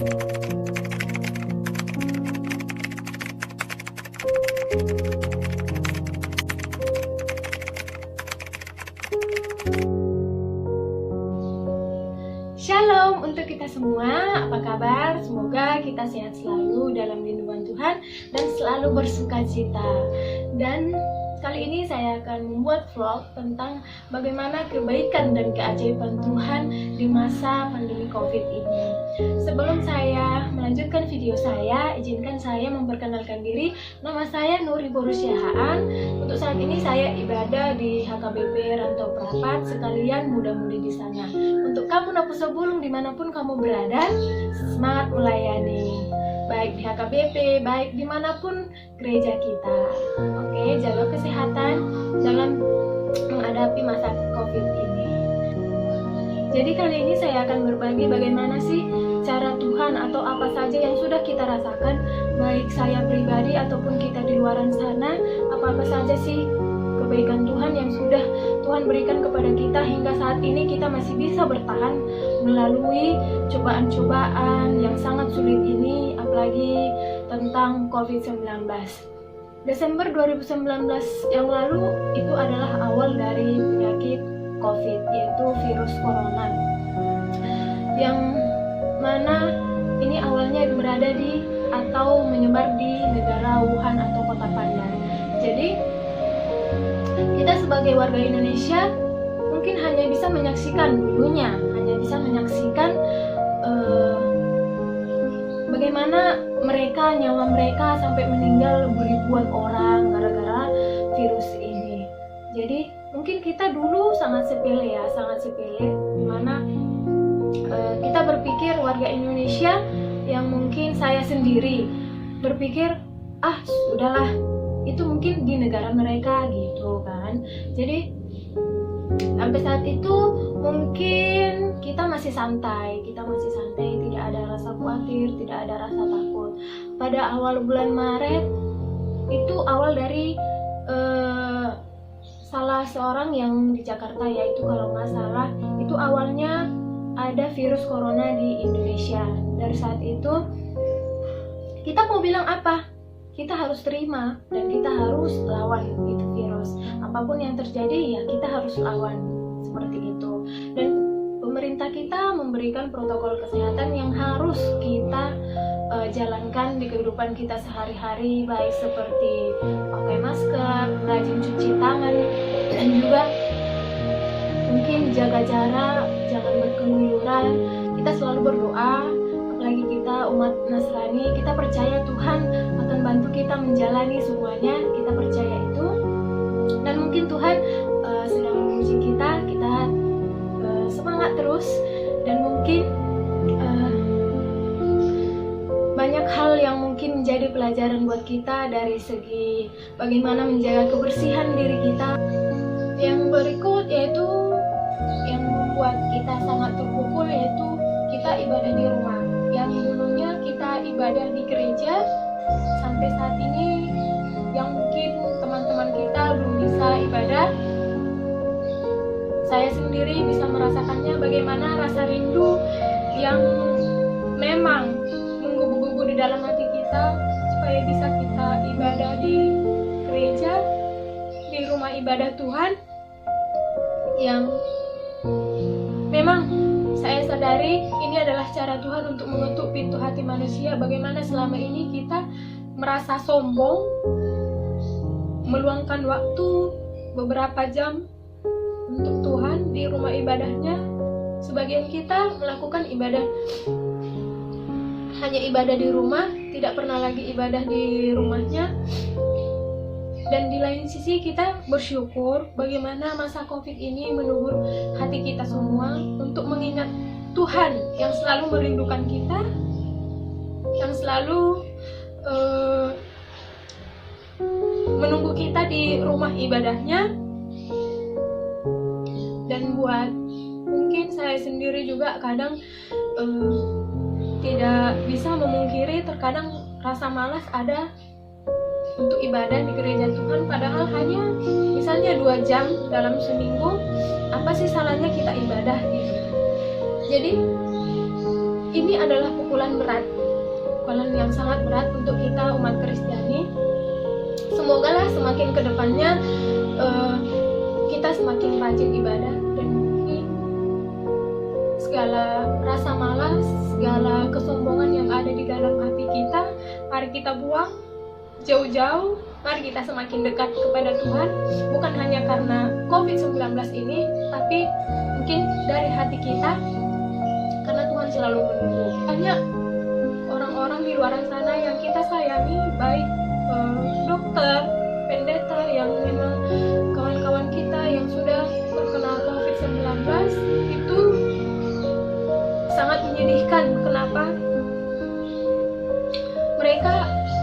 Shalom untuk kita semua, apa kabar? Semoga kita sehat selalu dalam lindungan Tuhan dan selalu bersuka cita. Dan kali ini saya akan membuat vlog tentang bagaimana kebaikan dan keajaiban Tuhan di masa pandemi COVID ini. Sebelum saya melanjutkan video saya, izinkan saya memperkenalkan diri. Nama saya Nuri Borusyahaan. Untuk saat ini saya ibadah di HKBP Rantau Perapat, sekalian muda-mudi di sana. Untuk kamu Napusa Bulung dimanapun kamu berada, semangat melayani, baik di HKBP, baik dimanapun gereja kita. Oke, jaga kesehatan dalam menghadapi masa COVID ini. Jadi kali ini saya akan berbagi bagaimana sih cara Tuhan atau apa saja yang sudah kita rasakan, baik saya pribadi ataupun kita di luar sana, apa-apa saja sih kebaikan Tuhan yang sudah Tuhan berikan kepada kita hingga saat ini kita masih bisa bertahan melalui cobaan-cobaan yang sangat sulit ini, apalagi tentang COVID-19. Desember 2019 yang lalu itu adalah awal dari penyakit COVID, yaitu virus corona, yang mana ini awalnya berada di atau menyebar di negara Wuhan atau kota Pandan. Jadi kita sebagai warga Indonesia mungkin hanya bisa menyaksikan dulunya, hanya bisa menyaksikan bagaimana nyawa mereka sampai meninggal beribuan orang gara-gara virus ini. Jadi mungkin kita dulu sangat sepele, dimana kita berpikir warga Indonesia yang mungkin saya sendiri berpikir sudahlah, itu mungkin di negara mereka gitu kan. Jadi sampai saat itu mungkin kita masih santai, tidak ada rasa khawatir, tidak ada rasa takut. Pada awal bulan Maret itu awal dari salah seorang yang di Jakarta, yaitu kalau nggak salah itu awalnya ada virus corona di Indonesia. Dari saat itu kita mau bilang apa? Kita harus terima dan kita harus lawan itu virus. Apapun yang terjadi ya kita harus lawan, seperti itu. Dan pemerintah kita memberikan protokol kesehatan yang harus kita jalankan di kehidupan kita sehari-hari, baik seperti pakai masker, rajin cuci tangan, dan juga mungkin jaga jarak, jangan berkeluyuran. Kita selalu berdoa, apalagi kita umat Nasrani, kita percaya Tuhan akan bantu kita menjalani semuanya, kita percaya itu. Dan mungkin Tuhan sedang menguji kita semangat terus. Dan mungkin banyak hal yang mungkin menjadi pelajaran buat kita dari segi bagaimana menjaga kebersihan diri kita. Yang berikut yaitu yang membuat kita sangat terpukul, yaitu kita ibadah di rumah. Yang dulunya kita ibadah di gereja, sampai saat ini yang mungkin teman-teman kita belum bisa ibadah. Saya sendiri bisa merasakannya, bagaimana rasa rindu yang memang menggebu-gebu di dalam hati kita supaya bisa kita ibadah di gereja, di rumah ibadah Tuhan, yang memang saya sadari ini adalah cara Tuhan untuk mengetuk pintu hati manusia. Bagaimana selama ini kita merasa sombong, meluangkan waktu beberapa jam untuk Tuhan di rumah ibadahnya. Sebagian kita melakukan ibadah, hanya ibadah di rumah, tidak pernah lagi ibadah di rumahnya. Dan di lain sisi kita bersyukur bagaimana masa COVID ini menubur hati kita semua untuk mengingat Tuhan yang selalu merindukan kita, yang selalu menunggu kita di rumah ibadahnya. Dan buat mungkin saya sendiri juga kadang tidak bisa memungkiri, terkadang rasa malas ada untuk ibadah di gereja Tuhan, padahal hanya misalnya 2 jam dalam seminggu. Apa sih salahnya kita ibadah gitu. Jadi ini adalah pukulan berat, pukulan yang sangat berat untuk kita umat Kristiani. Semoga lah semakin kedepannya kita semakin rajin ibadah, dan segala rasa malas, segala kesombongan yang ada di dalam hati kita, mari kita buang jauh-jauh. Mari kita semakin dekat kepada Tuhan, bukan hanya karena COVID-19 ini, tapi mungkin dari hati kita, karena Tuhan selalu menunggu. Banyak orang-orang di luar sana yang kita sayangi, baik dokter, pendeta, yang memang kawan-kawan kita yang sudah terkena COVID-19, itu sangat menyedihkan. Kenapa? Mereka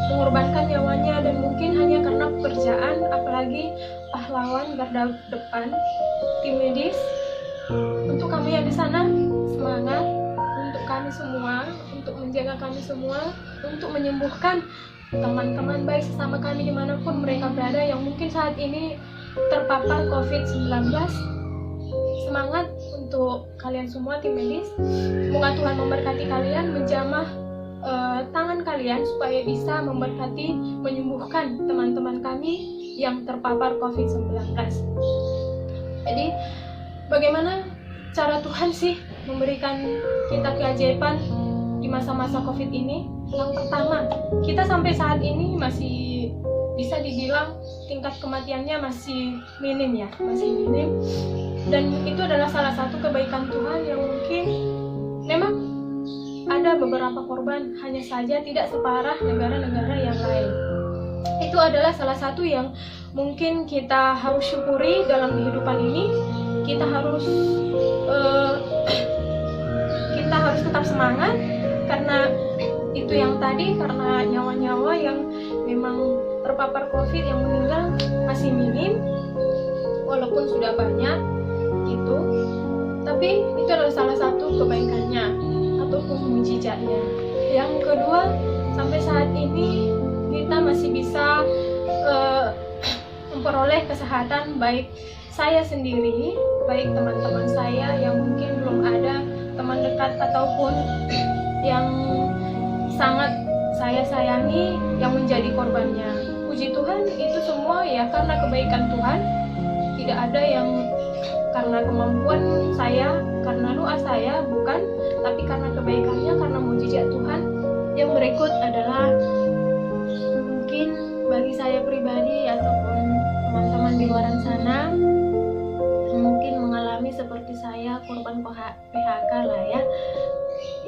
mengorbankan nyawanya, dan mungkin hanya karena pekerjaan, apalagi pahlawan garda depan, tim medis. Untuk kami yang di sana, semangat untuk kami semua, untuk menjaga kami semua, untuk menyembuhkan teman-teman baik sesama kami dimanapun mereka berada yang mungkin saat ini terpapar COVID-19. Semangat untuk kalian semua tim medis. Semoga Tuhan memberkati kalian, menjamah tangan kalian supaya bisa memberkati, menyembuhkan teman-teman kami yang terpapar COVID-19. Jadi bagaimana cara Tuhan sih memberikan kita keajaiban di masa-masa COVID ini? Yang pertama, kita sampai saat ini masih bisa dibilang tingkat kematiannya masih minim ya, masih minim. Dan itu adalah salah satu kebaikan Tuhan yang mungkin memang ada beberapa korban, hanya saja tidak separah negara-negara yang lain. Itu adalah salah satu yang mungkin kita harus syukuri dalam kehidupan ini. Kita harus tetap semangat, karena itu yang tadi, karena nyawa-nyawa yang memang terpapar COVID yang meninggal masih minim, walaupun sudah banyak gitu. Tapi itu adalah salah satu kebaikannya ataupun mujizatnya. Yang kedua, sampai saat ini kita masih bisa memperoleh kesehatan, baik saya sendiri, baik teman-teman saya yang mungkin belum ada teman dekat ataupun yang sangat saya sayangi yang menjadi korbannya. Puji Tuhan, itu semua ya karena kebaikan Tuhan. Tidak ada yang karena kemampuan saya, karena doa saya, bukan, tapi karena kebaikannya, karena mujizat Tuhan. Yang berikut adalah mungkin bagi saya pribadi ataupun teman-teman di luar sana yang mungkin mengalami seperti saya, korban PHK lah ya,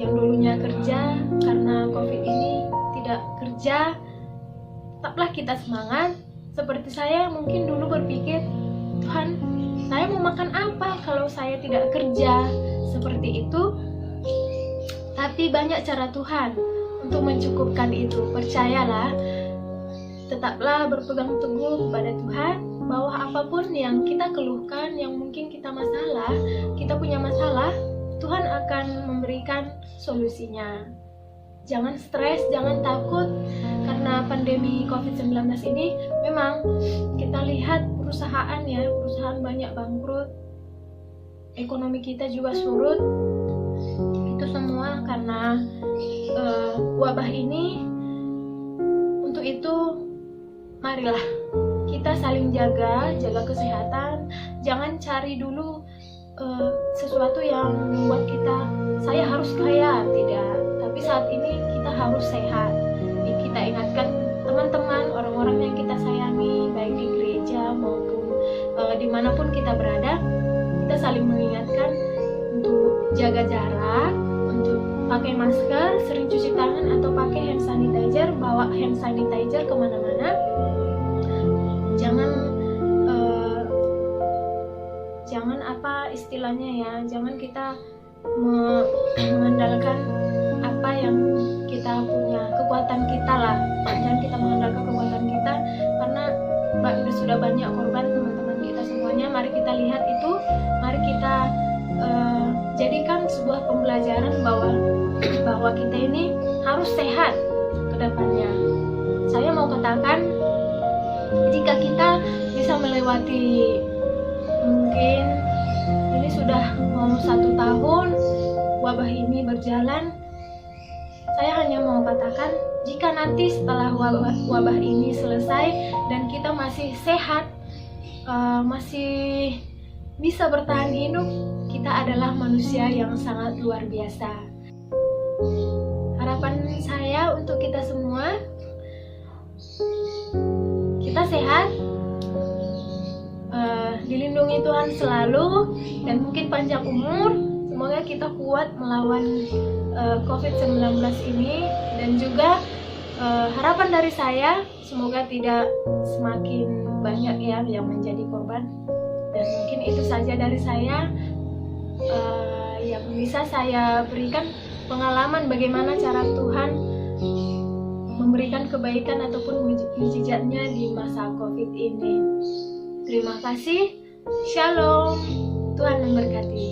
yang dulunya kerja, karena COVID ini tidak kerja. Tetaplah kita semangat. Seperti saya mungkin dulu berpikir, Tuhan, saya mau makan apa kalau saya tidak kerja? Seperti itu. Tapi banyak cara Tuhan untuk mencukupkan itu. Percayalah, tetaplah berpegang teguh kepada Tuhan, bahwa apapun yang kita keluhkan, yang mungkin kita punya masalah, Tuhan akan memberikan solusinya. Jangan stres, jangan takut, karena pandemi COVID-19 ini memang kita lihat perusahaan banyak bangkrut, ekonomi kita juga surut. Itu semua karena wabah ini. Untuk itu, marilah kita saling jaga kesehatan. Jangan cari dulu sesuatu yang membuat saya harus kaya, tidak. Tapi saat ini kita harus sehat. Kita ingatkan teman-teman, orang-orang yang kita sayangi, baik di gereja maupun dimanapun kita berada, kita saling mengingatkan untuk jaga jarak, untuk pakai masker, sering cuci tangan atau pakai hand sanitizer, bawa hand sanitizer kemana-mana. Jangan apa istilahnya ya, jangan kita mengandalkan apa yang kita punya, kekuatan kita lah. Jangan kita mengandalkan kekuatan kita, karena sudah banyak korban teman-teman kita semuanya. Mari kita lihat itu, mari kita jadikan sebuah pembelajaran bahwa kita ini harus sehat ke depannya. Saya mau katakan, jika kita bisa melewati, mungkin ini sudah mau 1 tahun wabah ini berjalan, Saya hanya mau katakan, jika nanti setelah wabah ini selesai dan kita masih sehat, masih bisa bertahan hidup, kita adalah manusia yang sangat luar biasa. Harapan saya untuk kita semua, kita sehat, dilindungi Tuhan selalu, dan mungkin panjang umur. Semoga kita kuat melawan COVID-19 ini. Dan juga harapan dari saya, semoga tidak semakin banyak ya yang menjadi korban. Dan mungkin itu saja dari saya yang bisa saya berikan, pengalaman bagaimana cara Tuhan memberikan kebaikan ataupun mujizatnya di masa COVID ini. Terima kasih. Shalom. Tuhan memberkati.